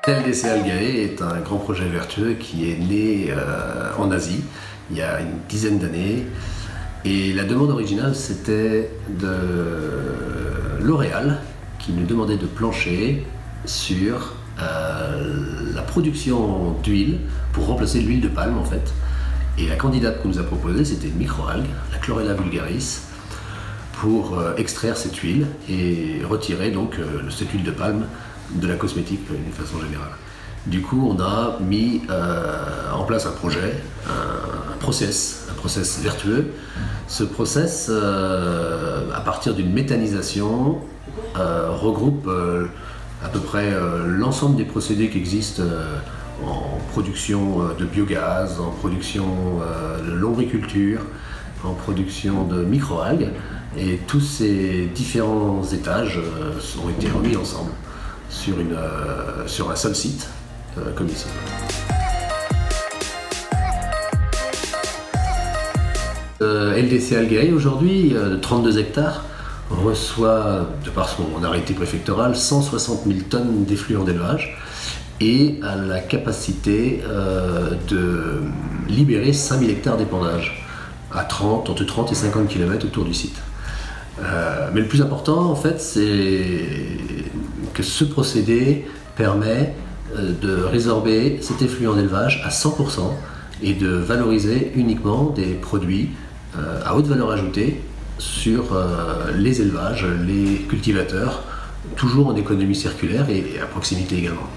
LDC Algae est un grand projet vertueux qui est né en Asie il y a une dizaine d'années. Et la demande originale, c'était de L'Oréal qui nous demandait de plancher sur la production d'huile pour remplacer l'huile de palme en fait. Et la candidate qu'on nous a proposée, c'était une microalgue, la Chlorella vulgaris, pour extraire cette huile et retirer donc cette huile de palme de la cosmétique d'une façon générale. Du coup, on a mis en place un projet, un process vertueux. Ce process, à partir d'une méthanisation, regroupe à peu près l'ensemble des procédés qui existent en production de biogaz, en production de lombriculture, en production de microalgues. Et tous ces différents étages ont été remis ensemble sur un seul site, comme ici. LDC Algae, aujourd'hui, de 32 hectares, reçoit, de par son arrêté préfectoral, 160 000 tonnes d'effluents d'élevage et a la capacité de libérer 5 000 hectares d'épandage entre 30 et 50 km autour du site. Mais le plus important, en fait, c'est que ce procédé permet de résorber cet effluent d'élevage à 100% et de valoriser uniquement des produits à haute valeur ajoutée sur les élevages, les cultivateurs, toujours en économie circulaire et à proximité également.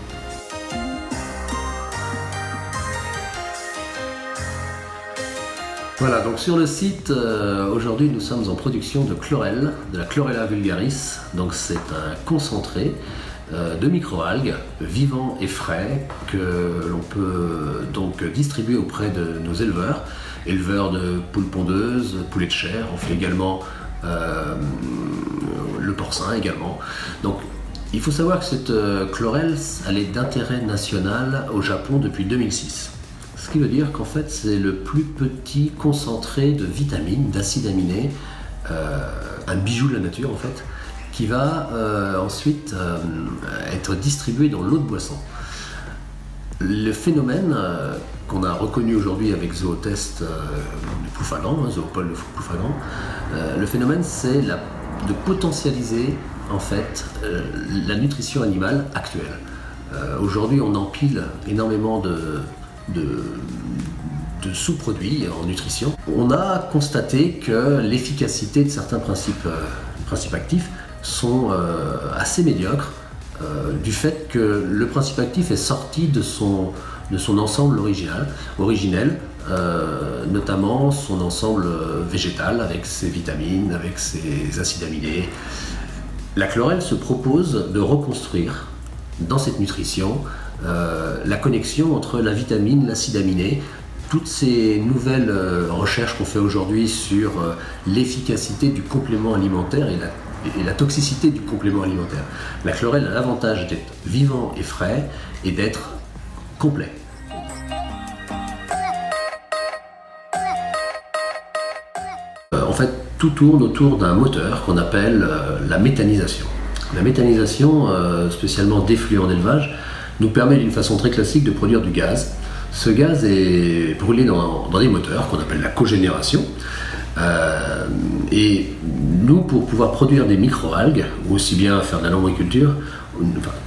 Voilà, donc sur le site, aujourd'hui nous sommes en production de chlorelle, de la Chlorella vulgaris. Donc c'est un concentré de microalgues vivants et frais que l'on peut donc distribuer auprès de nos éleveurs de poules pondeuses, poulets de chair. On fait également le porcin également. Donc il faut savoir que cette chlorelle, elle est d'intérêt national au Japon depuis 2006. Ce qui veut dire qu'en fait c'est le plus petit concentré de vitamines, d'acides aminés, un bijou de la nature en fait, qui va ensuite être distribué dans l'eau de boisson. Le phénomène qu'on a reconnu aujourd'hui avec Zootest de Ploufragan, Zoopole de Ploufragan, le phénomène c'est de potentialiser en fait la nutrition animale actuelle. Aujourd'hui on empile énormément de sous-produits en nutrition. On a constaté que l'efficacité de certains principes actifs sont assez médiocres du fait que le principe actif est sorti de son ensemble originel, notamment son ensemble végétal avec ses vitamines, avec ses acides aminés. La chlorelle se propose de reconstruire dans cette nutrition la connexion entre la vitamine, l'acide aminé. Toutes ces nouvelles recherches qu'on fait aujourd'hui sur l'efficacité du complément alimentaire et la toxicité du complément alimentaire. La chlorelle a l'avantage d'être vivant et frais et d'être complet. En fait, tout tourne autour d'un moteur qu'on appelle la méthanisation. La méthanisation, spécialement d'effluents d'élevage, nous permet d'une façon très classique de produire du gaz. Ce gaz est brûlé dans des moteurs qu'on appelle la cogénération. Et nous, pour pouvoir produire des microalgues, ou aussi bien faire de la lombriculture,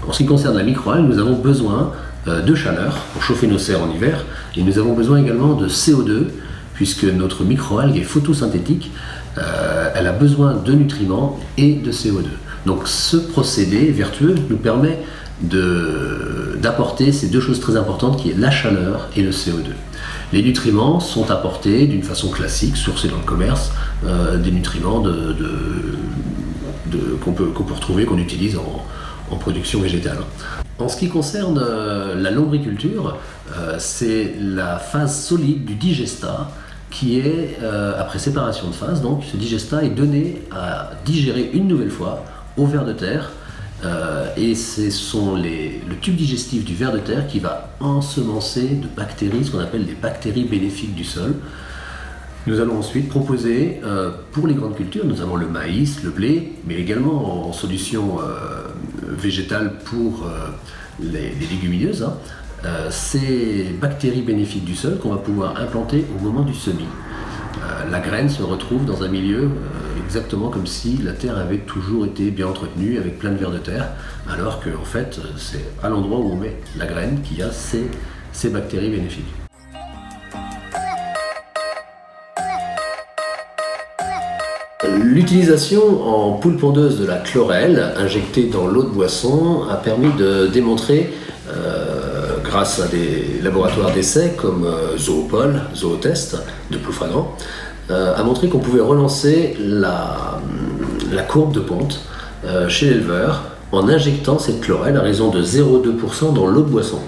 en ce qui concerne la microalgue, nous avons besoin de chaleur pour chauffer nos serres en hiver, et nous avons besoin également de CO2, puisque notre microalgue est photosynthétique, elle a besoin de nutriments et de CO2. Donc ce procédé vertueux nous permet d'apporter ces deux choses très importantes qui est la chaleur et le CO2. Les nutriments sont apportés d'une façon classique, sourcés dans le commerce, des nutriments qu'on peut retrouver, qu'on utilise en production végétale. En ce qui concerne la lombriculture, c'est la phase solide du digestat qui est, après séparation de phase, donc ce digestat est donné à digérer une nouvelle fois au ver de terre. Et ce sont le tube digestif du ver de terre qui va ensemencer de bactéries, ce qu'on appelle des bactéries bénéfiques du sol. Nous allons ensuite proposer pour les grandes cultures, nous avons le maïs, le blé, mais également en solution végétale pour les légumineuses, hein, ces bactéries bénéfiques du sol qu'on va pouvoir implanter au moment du semis. La graine se retrouve dans un milieu exactement comme si la terre avait toujours été bien entretenue avec plein de vers de terre, alors qu'en fait c'est à l'endroit où on met la graine qu'il y a ces bactéries bénéfiques. L'utilisation en poule pondeuse de la chlorelle injectée dans l'eau de boisson a permis de démontrer, grâce à des laboratoires d'essais comme Zoopol, Zootest de Ploufragan, a montré qu'on pouvait relancer la courbe de ponte chez l'éleveur en injectant cette chlorelle à raison de 0,2% dans l'eau de boisson.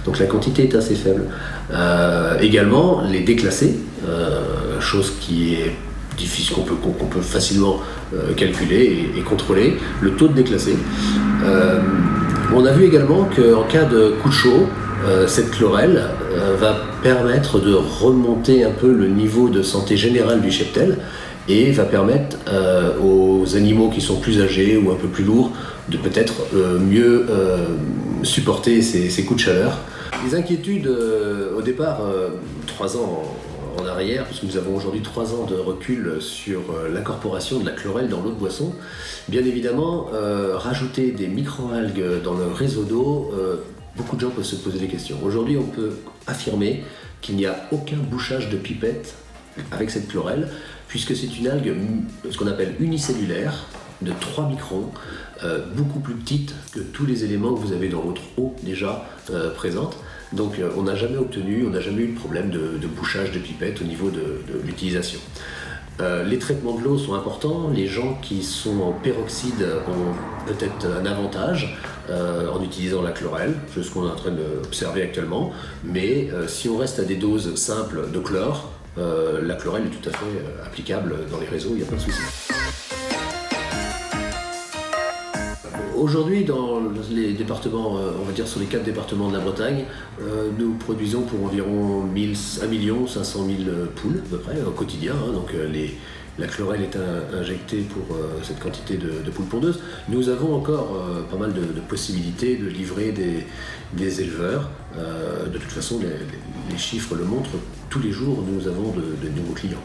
Donc la quantité est assez faible. Également, les déclasser, chose qui est difficile, qu'on peut facilement calculer et contrôler, le taux de déclassé. On a vu également qu'en cas de coup de chaud, cette chlorelle va permettre de remonter un peu le niveau de santé générale du cheptel et va permettre aux animaux qui sont plus âgés ou un peu plus lourds de peut-être mieux supporter ces coups de chaleur. Les inquiétudes au départ, 3 ans en arrière, puisque nous avons aujourd'hui 3 ans de recul sur l'incorporation de la chlorelle dans l'eau de boisson. Bien évidemment, rajouter des microalgues dans le réseau d'eau, beaucoup de gens peuvent se poser des questions. Aujourd'hui, on peut affirmer qu'il n'y a aucun bouchage de pipette avec cette chlorelle, puisque c'est une algue, ce qu'on appelle unicellulaire, de 3 microns, beaucoup plus petite que tous les éléments que vous avez dans votre eau déjà présente. Donc on n'a jamais eu de problème de bouchage de pipette au niveau de l'utilisation. Les traitements de l'eau sont importants. Les gens qui sont en peroxyde ont peut-être un avantage en utilisant la chlorelle, c'est ce qu'on est en train d'observer actuellement. Mais si on reste à des doses simples de chlore, la chlorelle est tout à fait applicable dans les réseaux, il n'y a pas de souci. Aujourd'hui, dans les départements, on va dire sur les 4 départements de la Bretagne, nous produisons pour environ 1 500 000 poules à peu près au quotidien. Hein, donc la chlorelle est injectée pour cette quantité de poules pondeuses. Nous avons encore pas mal de possibilités de livrer des éleveurs. De toute façon, les chiffres le montrent. Tous les jours, nous avons de nouveaux clients.